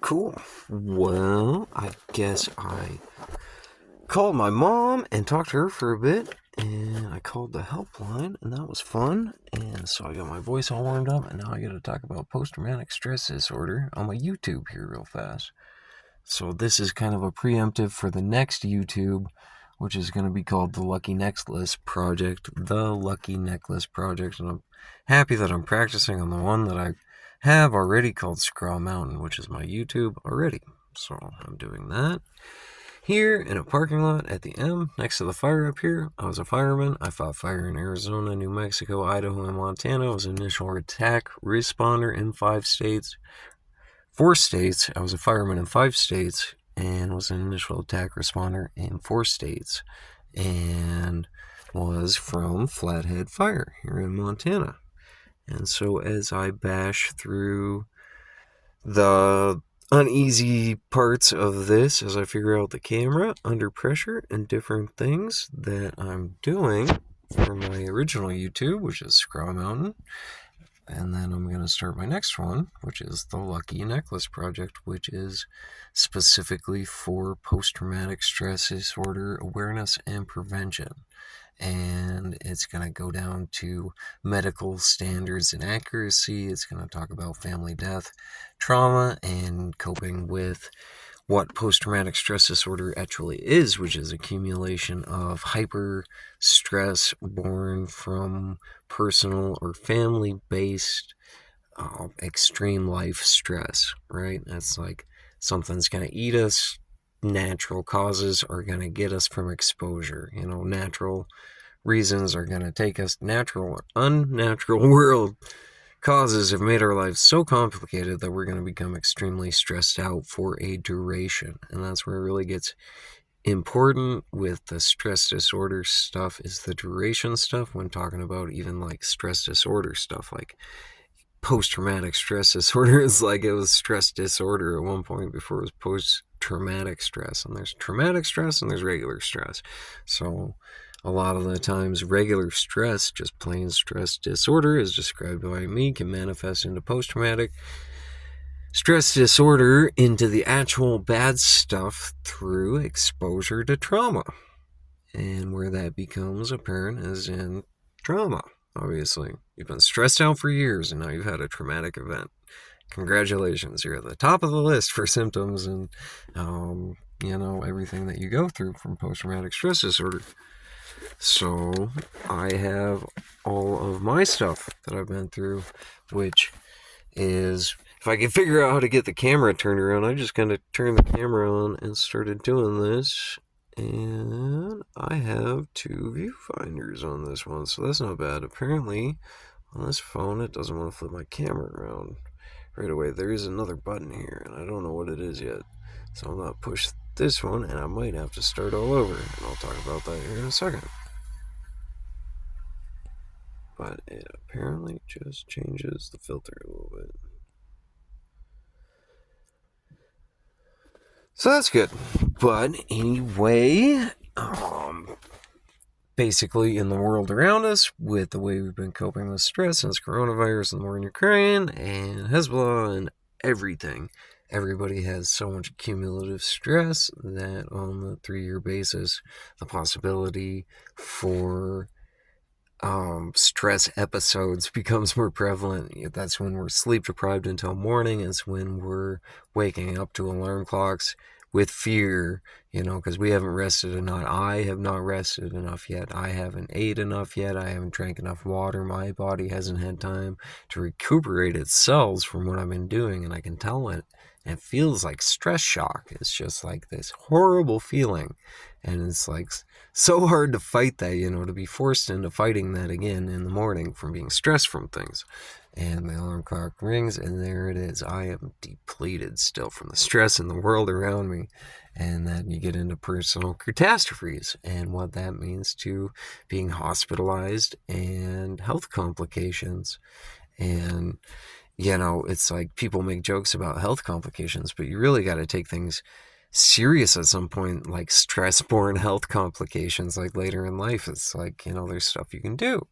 Cool. Well, I guess I called my mom and talked to her for a bit, and I called the helpline, and that was fun. And so I got my voice all warmed up, and now I got to talk about post-traumatic stress disorder on my YouTube here real fast. So this is kind of a preemptive for the next YouTube, which is going to be called the Lucky Necklace Project. The Lucky Necklace Project, and I'm happy that I'm practicing on the one that I have already called Squirrel Mountain, which is my YouTube already. So I'm doing that here in a parking lot at the M next to the fire up here. I was a fireman. I fought fire in Arizona, New Mexico, Idaho, and Montana. I was an initial attack responder in 4 states. I was a fireman in 5 states and was an initial attack responder in 4 states and was from Flathead Fire here in Montana. And so as I bash through the uneasy parts of this, as I figure out the camera under pressure and different things that I'm doing for my original YouTube, which is Squirrel Mountain, and then I'm going to start my next one, which is the Lucky Necklace Project, which is specifically for post-traumatic stress disorder awareness and prevention. And it's going to go down to medical standards and accuracy. It's going to talk about family death, trauma, and coping with what post-traumatic stress disorder actually is, which is accumulation of hyper stress born from personal or family-based extreme life stress, right? That's like something's going to eat us. Natural causes are going to get us from exposure. Natural reasons are going to take us. Natural or unnatural world causes have made our lives so complicated that we're going to become extremely stressed out for a duration. And that's where it really gets important with the stress disorder stuff, is the duration stuff when talking about even like stress disorder stuff. Like post-traumatic stress disorder is like it was stress disorder at one point before it was post-traumatic stress. And there's traumatic stress and there's regular stress. So a lot of the times regular stress, just plain stress disorder, as described by me, can manifest into post-traumatic stress disorder, into the actual bad stuff through exposure to trauma. And where that becomes apparent is in trauma. Obviously, you've been stressed out for years and now you've had a traumatic event. Congratulations, you're at the top of the list for symptoms and everything that you go through from post-traumatic stress disorder. So I have all of my stuff that I've been through, which is, if I can figure out how to get the camera turned around, I just kind of turned the camera on and started doing this. And I have 2 viewfinders on this one, so that's not bad. Apparently, on this phone, it doesn't want to flip my camera around right away. There is another button here, and I don't know what it is yet. So I'm going to push this one, and I might have to start all over, and I'll talk about that here in a second. But it apparently just changes the filter a little bit. So that's good. But anyway, basically in the world around us, with the way we've been coping with stress since coronavirus and the war in Ukraine and Hezbollah and everything, everybody has so much cumulative stress that on the 3-year basis, the possibility for stress episodes becomes more prevalent. That's when we're sleep deprived until morning. It's when we're waking up to alarm clocks with fear, because we haven't rested enough. I have not rested enough yet. I haven't ate enough yet. I haven't drank enough water. My body hasn't had time to recuperate its cells from what I've been doing, and I can tell it. And it feels like stress shock. It's just like this horrible feeling. And it's like so hard to fight that, to be forced into fighting that again in the morning from being stressed from things. And the alarm clock rings, and there it is. I am depleted still from the stress in the world around me. And then you get into personal catastrophes and what that means to being hospitalized and health complications. And it's like people make jokes about health complications, but you really got to take things serious at some point, like stress-borne health complications, like later in life. It's like, there's stuff you can do.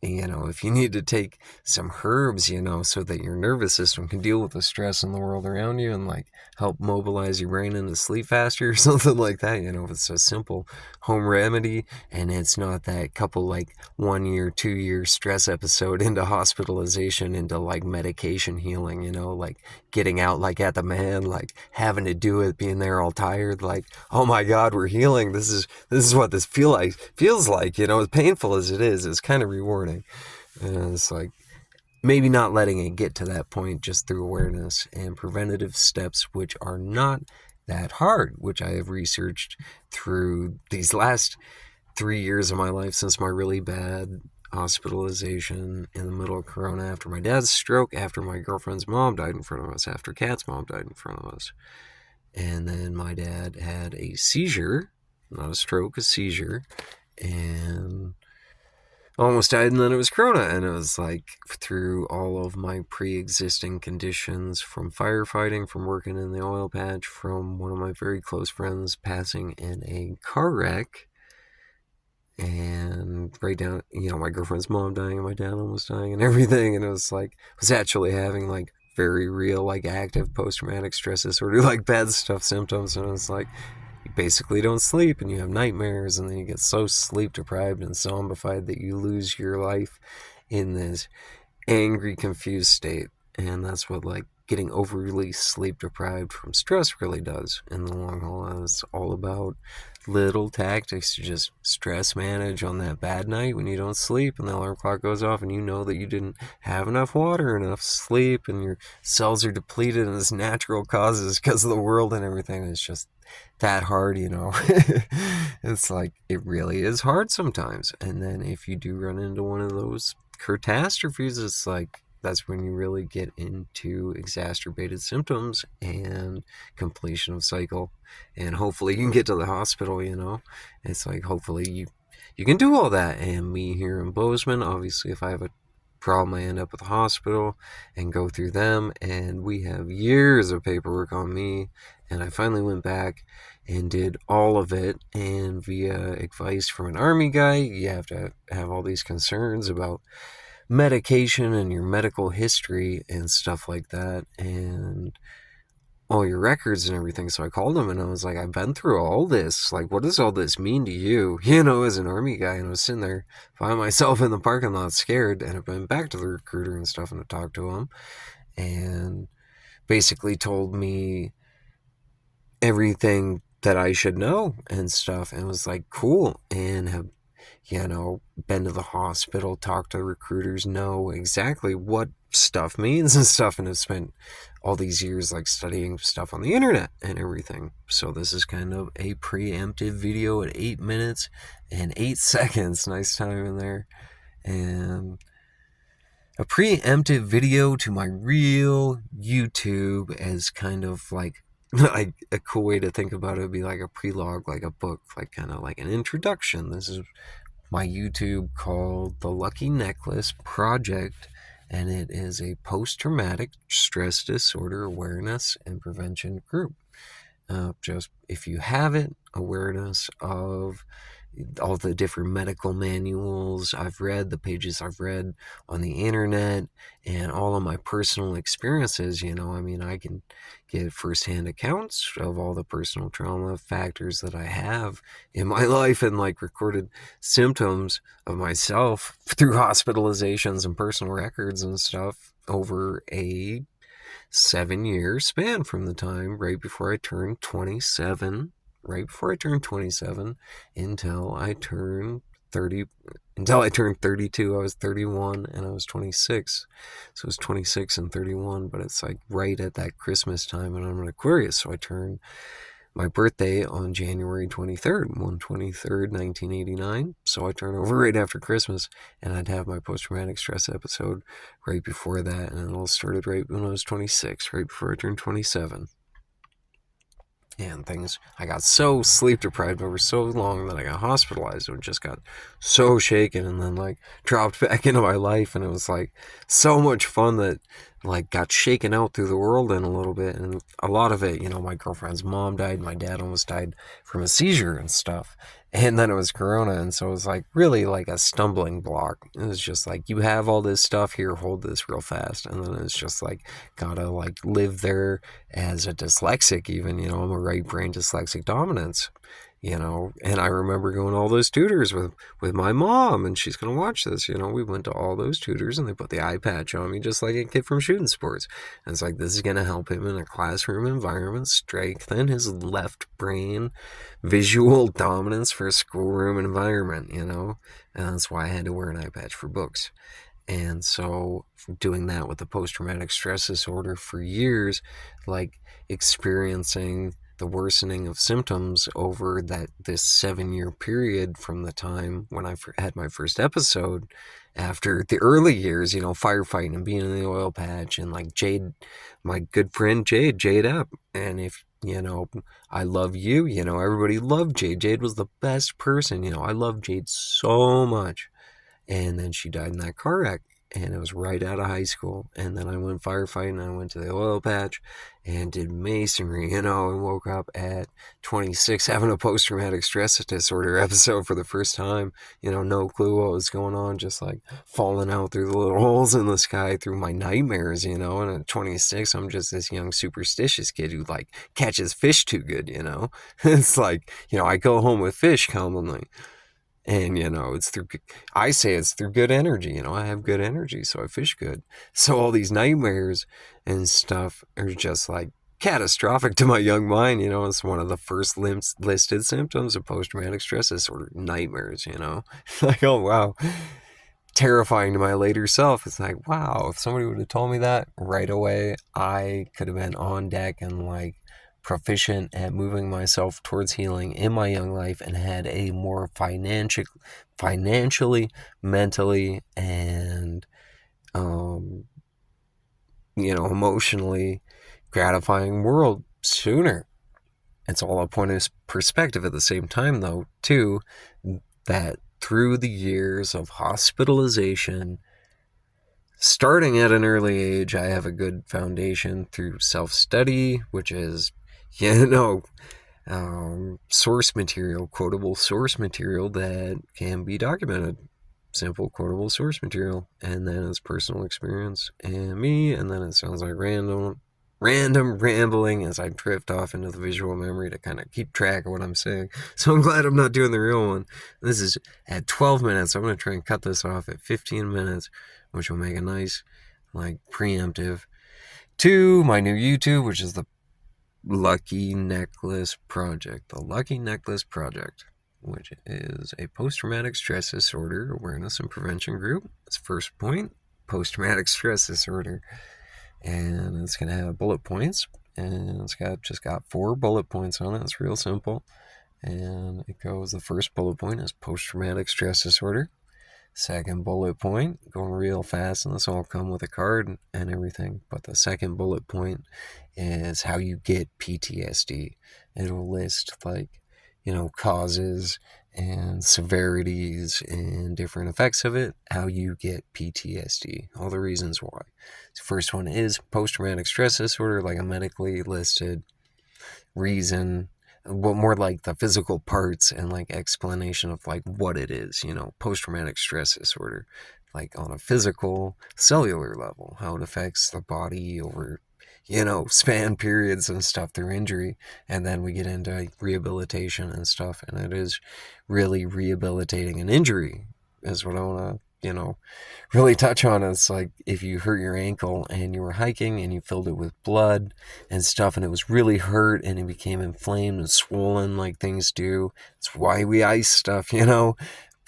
if you need to take some herbs, so that your nervous system can deal with the stress in the world around you and like help mobilize your brain into sleep faster or something like that, if it's a simple home remedy and it's not that couple like 1 year, 2 year stress episode into hospitalization, into like medication healing, like getting out like at the man, like having to do it, being there all tired, like, oh my God, we're healing. This is what this feels like, as painful as it is, it's kind of rewarding. And it's like maybe not letting it get to that point just through awareness and preventative steps, which are not that hard, which I have researched through these last 3 years of my life since my really bad hospitalization in the middle of Corona, after my dad's stroke, after my girlfriend's mom died in front of us, after Kat's mom died in front of us. And then my dad had a seizure, not a stroke, a seizure, and almost died, and then it was Corona. And it was like through all of my pre-existing conditions, from firefighting, from working in the oil patch, from one of my very close friends passing in a car wreck, and right down, my girlfriend's mom dying and my dad almost dying and everything. And it was like, I was actually having like very real, like active post-traumatic stress disorder, like bad stuff symptoms. And it was like, you basically don't sleep and you have nightmares, and then you get so sleep deprived and zombified that you lose your life in this angry, confused state. And that's what like getting overly sleep deprived from stress really does in the long haul. It's all about little tactics to just stress manage on that bad night when you don't sleep and the alarm clock goes off and you know that you didn't have enough water, enough sleep, and your cells are depleted, and it's natural causes because of the world and everything. It's just that hard, It's like, it really is hard sometimes. And then if you do run into one of those catastrophes, it's like, that's when you really get into exacerbated symptoms and completion of cycle. And hopefully you can get to the hospital, It's like, hopefully you can do all that. And me here in Bozeman, obviously, if I have a problem, I end up at the hospital and go through them. And we have years of paperwork on me. And I finally went back and did all of it. And via advice from an army guy, you have to have all these concerns about medication and your medical history and stuff like that, and all your records and everything. So I called him and I was like, I've been through all this. Like, what does all this mean to you? As an army guy. And I was sitting there by myself in the parking lot, scared. And I went back to the recruiter and stuff and I talked to him, and basically told me everything that I should know and stuff. And it was like, cool. And have been to the hospital, talked to recruiters, know exactly what stuff means and stuff, and have spent all these years like studying stuff on the internet and everything. So this is kind of a preemptive video at 8 minutes and 8 seconds. Nice time in there. And a preemptive video to my real YouTube, as kind of like a cool way to think about it would be like a prelogue, like a book, like kind of like an introduction. This is my YouTube called The Lucky Necklace Project, and it is a post-traumatic stress disorder awareness and prevention group. Just if you have it, awareness of all the different medical manuals I've read, the pages I've read on the internet, and all of my personal experiences. I can give firsthand accounts of all the personal trauma factors that I have in my life, and like recorded symptoms of myself through hospitalizations and personal records and stuff over a 7-year span, from the time right before I turned 27, until I turned 30, until I turned 32. I was 31 and I was 26. So it was 26 and 31, but it's like right at that Christmas time, and I'm an Aquarius, so I turned my birthday on January 23rd, 1989. So I turn over right after Christmas, and I'd have my post-traumatic stress episode right before that, and it all started right when I was 26, right before I turned 27. And things, I got so sleep deprived over so long that I got hospitalized and just got so shaken, and then like dropped back into my life. And it was like so much fun that like got shaken out through the world in a little bit. And a lot of it, my girlfriend's mom died, my dad almost died from a seizure and stuff. And then it was Corona, and so it was like really like a stumbling block. It was just like, you have all this stuff here, hold this real fast. And then it's just like, gotta like live there as a dyslexic, even, I'm a right brain dyslexic dominance. And I remember going to all those tutors with my mom, and she's going to watch this. We went to all those tutors, and they put the eye patch on me just like a kid from shooting sports. And it's like, this is going to help him in a classroom environment strengthen his left brain visual dominance for a schoolroom environment, and that's why I had to wear an eye patch for books. And so doing that with the post-traumatic stress disorder for years, like experiencing the worsening of symptoms over this 7-year period from the time when I had my first episode, after the early years, firefighting and being in the oil patch, and like Jade, my good friend Jade up. And if I love you, everybody loved Jade. Jade was the best person. I love Jade so much. And then she died in that car wreck, and it was right out of high school. And then I went firefighting, and I went to the oil patch and did masonry, and woke up at 26 having a post-traumatic stress disorder episode for the first time. No clue what was going on, just like falling out through the little holes in the sky through my nightmares, and at 26 I'm just this young superstitious kid who like catches fish too good. It's like, I go home with fish commonly. And, I say it's through good energy. I have good energy, so I fish good. So all these nightmares and stuff are just like catastrophic to my young mind. It's one of the first listed symptoms of post-traumatic stress disorder, nightmares, like, oh, wow. Terrifying to my later self. It's like, wow, if somebody would have told me that right away, I could have been on deck and like proficient at moving myself towards healing in my young life, and had a more financially, mentally, and emotionally gratifying world sooner. It's all a point of perspective at the same time, though, too, that through the years of hospitalization, starting at an early age, I have a good foundation through self-study, which is, source material, quotable source material that can be documented. Simple, quotable source material. And then it's personal experience and me, and then it sounds like random rambling as I drift off into the visual memory to kind of keep track of what I'm saying. So I'm glad I'm not doing the real one. This is at 12 minutes. I'm going to try and cut this off at 15 minutes, which will make a nice, like, preemptive to my new YouTube, which is the Lucky Necklace Project. The Lucky Necklace Project, which is a post-traumatic stress disorder awareness and prevention group. Its first point, post-traumatic stress disorder. And it's going to have bullet points, and it's just got 4 bullet points on it. It's real simple. And it goes, the first bullet point is post-traumatic stress disorder. Second bullet point, going real fast, and this will come with a card and everything, but the second bullet point is how you get PTSD. It'll list like, causes and severities and different effects of it, how you get PTSD, all the reasons why. The first one is post-traumatic stress disorder, like a medically listed reason, but more like the physical parts and like explanation of like what it is, post-traumatic stress disorder, like on a physical cellular level, how it affects the body over, span periods and stuff through injury. And then we get into like rehabilitation and stuff, and it is really rehabilitating an injury is what I want to, really touch on. It's like if you hurt your ankle and you were hiking and you filled it with blood and stuff, and it was really hurt and it became inflamed and swollen like things do. It's why we ice stuff,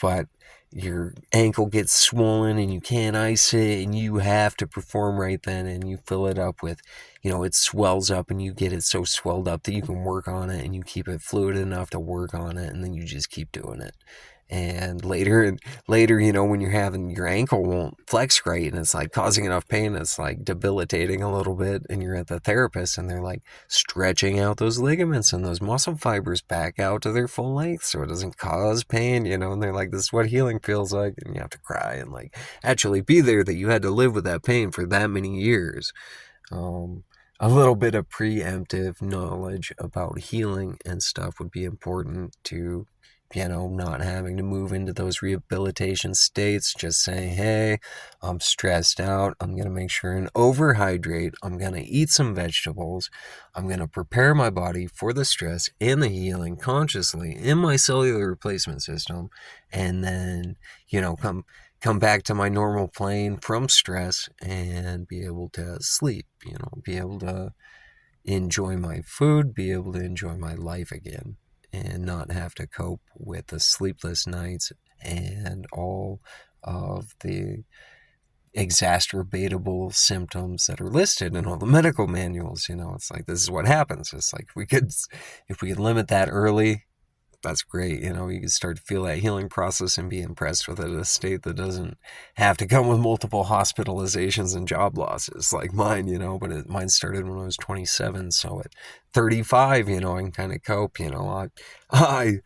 but your ankle gets swollen and you can't ice it, and you have to perform right then, and you fill it up with, it swells up, and you get it so swelled up that you can work on it, and you keep it fluid enough to work on it, and then you just keep doing it. And later, when you're having, your ankle won't flex right, and it's like causing enough pain, it's like debilitating a little bit, and you're at the therapist, and they're like stretching out those ligaments and those muscle fibers back out to their full length so it doesn't cause pain, and they're like, this is what healing feels like, and you have to cry and like actually be there that you had to live with that pain for that many years. A little bit of preemptive knowledge about healing and stuff would be important to not having to move into those rehabilitation states, just saying, hey, I'm stressed out. I'm going to make sure and overhydrate. I'm going to eat some vegetables. I'm going to prepare my body for the stress and the healing consciously in my cellular replacement system. And then, come back to my normal plane from stress and be able to sleep, be able to enjoy my food, be able to enjoy my life again, and not have to cope with the sleepless nights and all of the exacerbatable symptoms that are listed in all the medical manuals. It's like, this is what happens. It's like, if we could limit that early, that's great. You can start to feel that healing process and be impressed with it at a state that doesn't have to come with multiple hospitalizations and job losses like mine, but mine started when I was 27. So at 35, I can kind of cope, I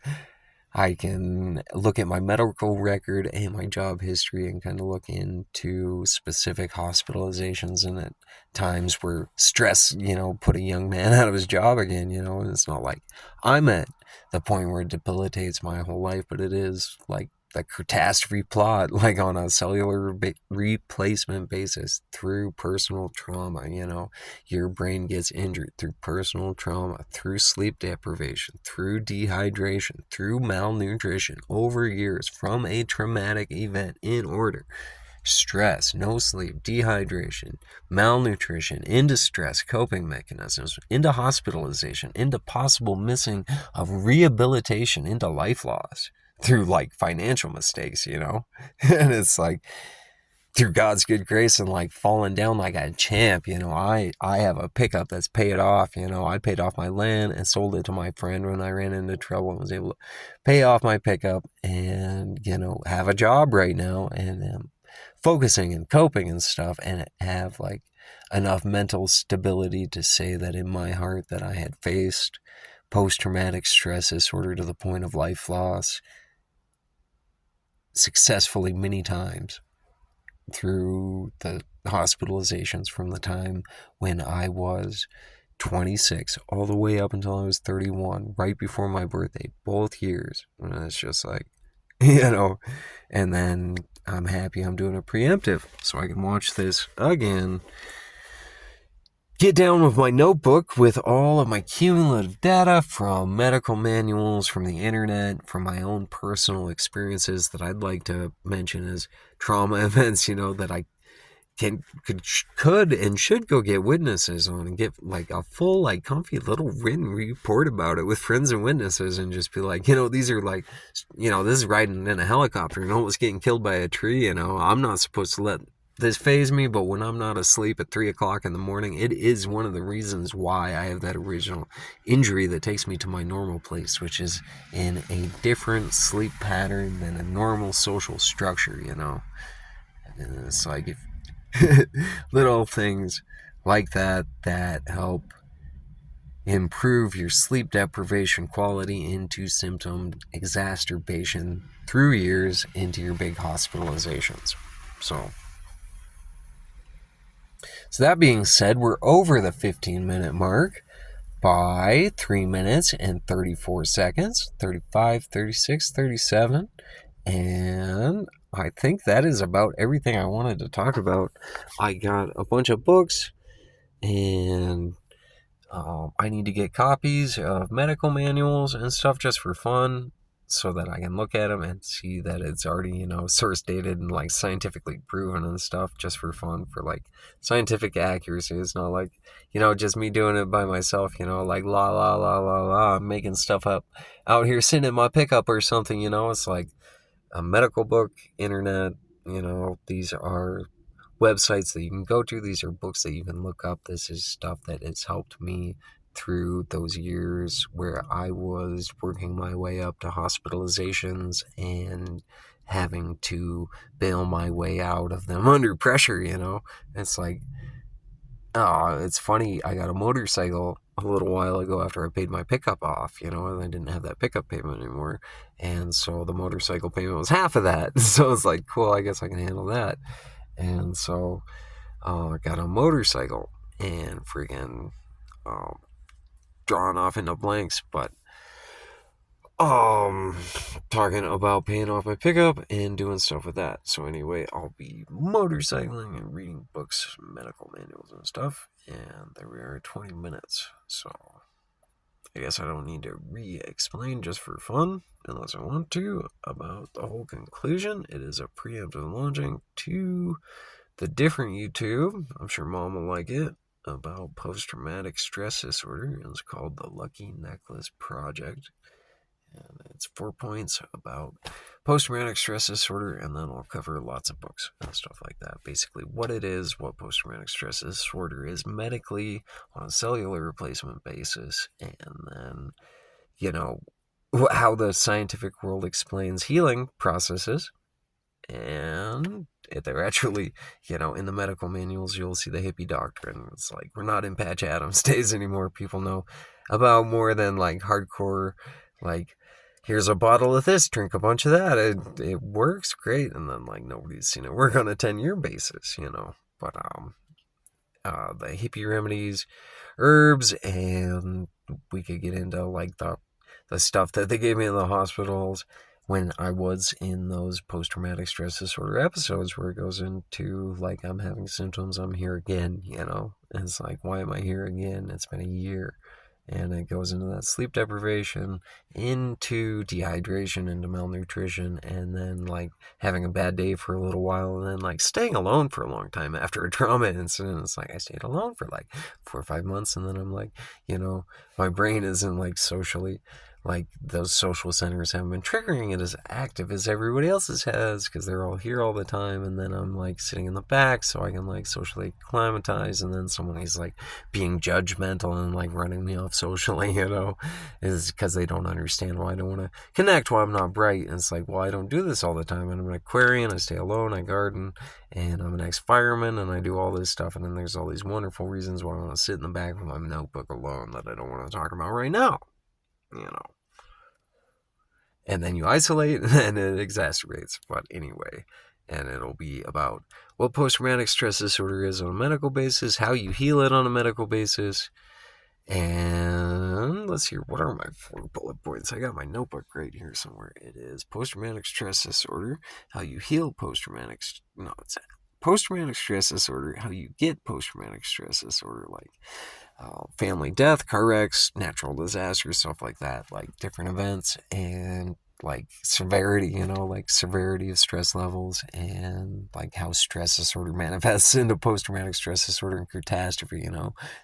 I can look at my medical record and my job history and kind of look into specific hospitalizations and at times where stress, put a young man out of his job again, and it's not like I'm at the point where it debilitates my whole life, but it is like the catastrophe plot, like on a cellular replacement basis through personal trauma. Your brain gets injured through personal trauma, through sleep deprivation, through dehydration, through malnutrition over years from a traumatic event in order. Stress, no sleep, dehydration, malnutrition, into stress, coping mechanisms, into hospitalization, into possible missing of rehabilitation, into life loss through like financial mistakes, and it's like, through God's good grace and like falling down like a champ, I have a pickup that's paid off. I paid off my land and sold it to my friend when I ran into trouble and was able to pay off my pickup and, have a job right now and focusing and coping and stuff, and have like enough mental stability to say that in my heart that I had faced post-traumatic stress disorder to the point of life loss successfully many times through the hospitalizations from the time when I was 26 all the way up until I was 31, right before my birthday, both years. And it's just like, and then I'm happy I'm doing a preemptive so I can watch this again. Get down with my notebook with all of my cumulative data from medical manuals, from the internet, from my own personal experiences that I'd like to mention as trauma events, that I could and should go get witnesses on and get like a full, like comfy little written report about it with friends and witnesses and just be like, these are like, this is riding in a helicopter and almost getting killed by a tree. I'm not supposed to let this phase me, but when I'm not asleep at 3 o'clock in the morning, it is one of the reasons why I have that original injury that takes me to my normal place, which is in a different sleep pattern than a normal social structure, And it's like, if little things like that help improve your sleep deprivation quality into symptom exacerbation through years into your big hospitalizations. So that being said, we're over the 15-minute mark by 3 minutes and 34 seconds, 35, 36, 37, and I think that is about everything I wanted to talk about. I got a bunch of books, and I need to get copies of medical manuals and stuff just for fun so that I can look at them and see that it's already, source dated and like scientifically proven and stuff just for fun, for like scientific accuracy. It's not like, just me doing it by myself, like la la la la la, I'm making stuff up out here sitting in my pickup or something, it's like a medical book, internet, these are websites that you can go to. These are books that you can look up. This is stuff that has helped me through those years where I was working my way up to hospitalizations and having to bail my way out of them under pressure, It's like, it's funny. I got a motorcycle a little while ago after I paid my pickup off, and I didn't have that pickup payment anymore. And so the motorcycle payment was half of that. So it's like, cool, I guess I can handle that. And so I got a motorcycle and freaking drawn off into blanks. But um talking about paying off my pickup and doing stuff with that. So anyway, I'll be motorcycling and reading books, medical manuals and stuff. And there we are, 20 minutes. So I guess I don't need to re-explain just for fun, unless I want to, about the whole conclusion. It is a preemptive launching to the different YouTube. I'm sure Mom will like it. About post-traumatic stress disorder. It's called the Lucky Necklace Project. And it's 4 points about post-traumatic stress disorder, and then I'll cover lots of books and stuff like that. Basically, what it is, what post-traumatic stress disorder is medically on a cellular replacement basis, and then, you know, how the scientific world explains healing processes. And they're actually, in the medical manuals, you'll see the hippie doctrine. It's like, we're not in Patch Adams days anymore. People know about more than like hardcore, like, here's a bottle of this, drink a bunch of that. It works great. And then like nobody's seen it work on a 10-year basis, But the hippie remedies, herbs, and we could get into like the stuff that they gave me in the hospitals when I was in those post-traumatic stress disorder episodes where it goes into like, I'm having symptoms, I'm here again, and it's like, why am I here again? It's been a year. And it goes into that sleep deprivation, into dehydration, into malnutrition, and then like having a bad day for a little while, and then like staying alone for a long time after a trauma incident. It's like I stayed alone for like 4 or 5 months, and then I'm like, my brain isn't like socially, like those social centers haven't been triggering it as active as everybody else's has, because they're all here all the time. And then I'm like sitting in the back so I can like socially acclimatize, and then somebody's like being judgmental and like running me off socially, is because they don't understand why I don't want to connect, why I'm not bright. And it's like, well, I don't do this all the time, and I'm an Aquarian, I stay alone, I garden, and I'm an ex-fireman, and I do all this stuff. And then there's all these wonderful reasons why I want to sit in the back with my notebook alone that I don't want to talk about right now. And then you isolate, and it exacerbates. But anyway, and it'll be about what post-traumatic stress disorder is on a medical basis, how you heal it on a medical basis, and let's see, what are my 4 bullet points? I got my notebook right here somewhere. It is post-traumatic stress disorder, how you heal post-traumatic stress disorder, how you get post-traumatic stress disorder, like family death, car wrecks, natural disasters, stuff like that, like different events, and like severity, like severity of stress levels, and like how stress disorder manifests into post-traumatic stress disorder and catastrophe,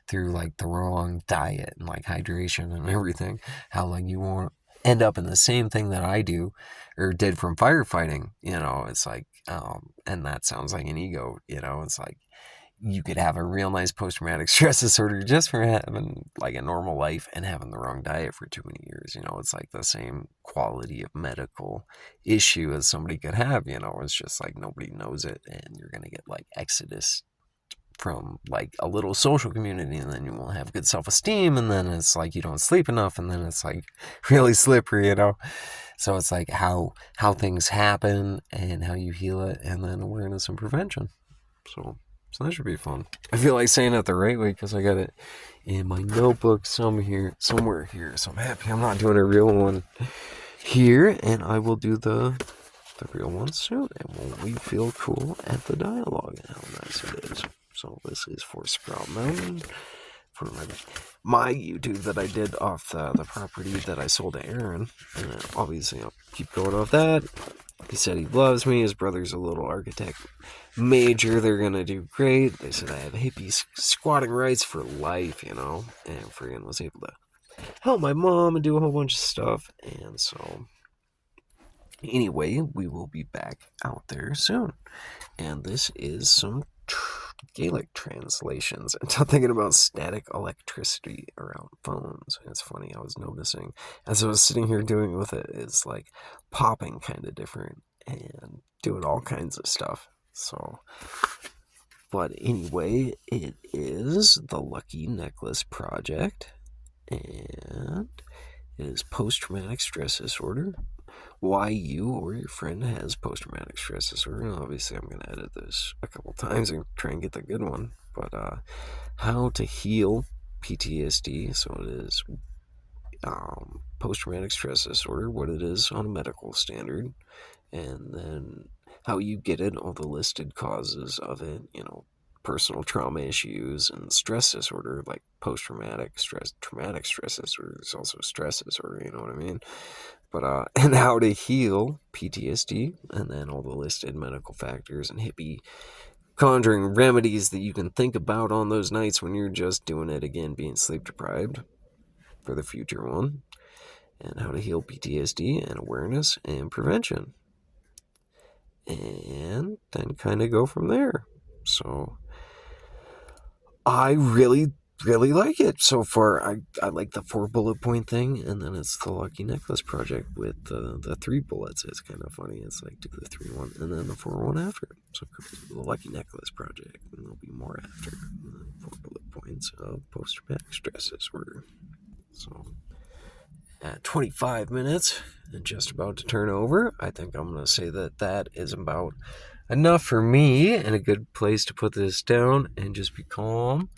through like the wrong diet and like hydration and everything. How like you won't end up in the same thing that I do or did from firefighting, it's like, and that sounds like an ego, it's like, you could have a real nice post-traumatic stress disorder just for having like a normal life and having the wrong diet for too many years. It's like the same quality of medical issue as somebody could have. It's just like nobody knows it, and you're gonna get like exodus from like a little social community, and then you won't have good self-esteem, and then it's like you don't sleep enough, and then it's like really slippery. So it's like how things happen and how you heal it, and then awareness and prevention. So that should be fun. I feel like saying it the right way because I got it in my notebook somewhere here. So I'm happy I'm not doing a real one here, and I will do the real one soon. And won't we feel cool at the dialogue and how nice it is. So this is for Sprout Mountain, for my YouTube that I did off the property that I sold to Aaron. And obviously I'll keep going off that. He said he loves me. His brother's a little architect major. They're gonna do great. They said I have hippie squatting rights for life, and friggin' was able to help my mom and do a whole bunch of stuff. And so anyway, we will be back out there soon. And this is some Gaelic translations. I'm thinking about static electricity around phones. It's funny, I was noticing as I was sitting here doing with it, it's like popping kind of different and doing all kinds of stuff. So, but anyway, it is the Lucky Necklace Project, and it is post-traumatic stress disorder. Why you or your friend has post-traumatic stress disorder. And obviously, I'm going to edit this a couple times and try and get the good one. But how to heal PTSD. So it is post-traumatic stress disorder, what it is on a medical standard, and then how you get it, all the listed causes of it, personal trauma issues and stress disorder, like post-traumatic stress, traumatic stress disorder. There's also stress disorder, you know what I mean? But and how to heal PTSD, and then all the listed medical factors and hippie conjuring remedies that you can think about on those nights when you're just doing it again, being sleep deprived for the future one, and how to heal PTSD and awareness and prevention. And then kind of go from there. So I really like it so far. I like the 4 bullet point thing, and then it's the Lucky Necklace Project with the 3 bullets. It's kind of funny. It's like do the 3 one and then the 4 one after. So the Lucky Necklace Project, and there'll be more after the 4 bullet points of post-traumatic stress disorder. So at 25 minutes and just about to turn over, I think I'm going to say that is about enough for me and a good place to put this down and just be calm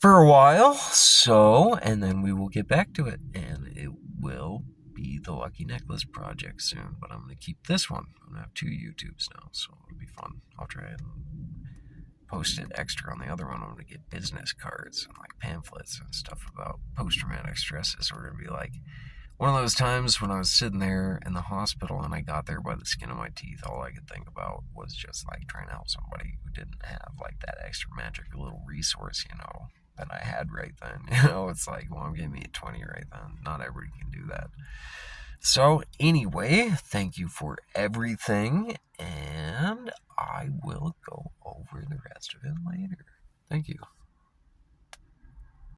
for a while. So, and then we will get back to it, and it will be the Lucky Necklace Project soon, but I'm going to keep this one. I'm going to have 2 YouTubes now, so it'll be fun. I'll try and post it extra on the other one. I'm going to get business cards and like pamphlets and stuff about post-traumatic stress disorder. It'll be like one of those times when I was sitting there in the hospital and I got there by the skin of my teeth. All I could think about was just like trying to help somebody who didn't have like that extra magic little resource, that I had right then. It's like, well, I'm giving me a 20 right then. Not everybody can do that. So anyway, thank you for everything, and I will go over the rest of it later. Thank you.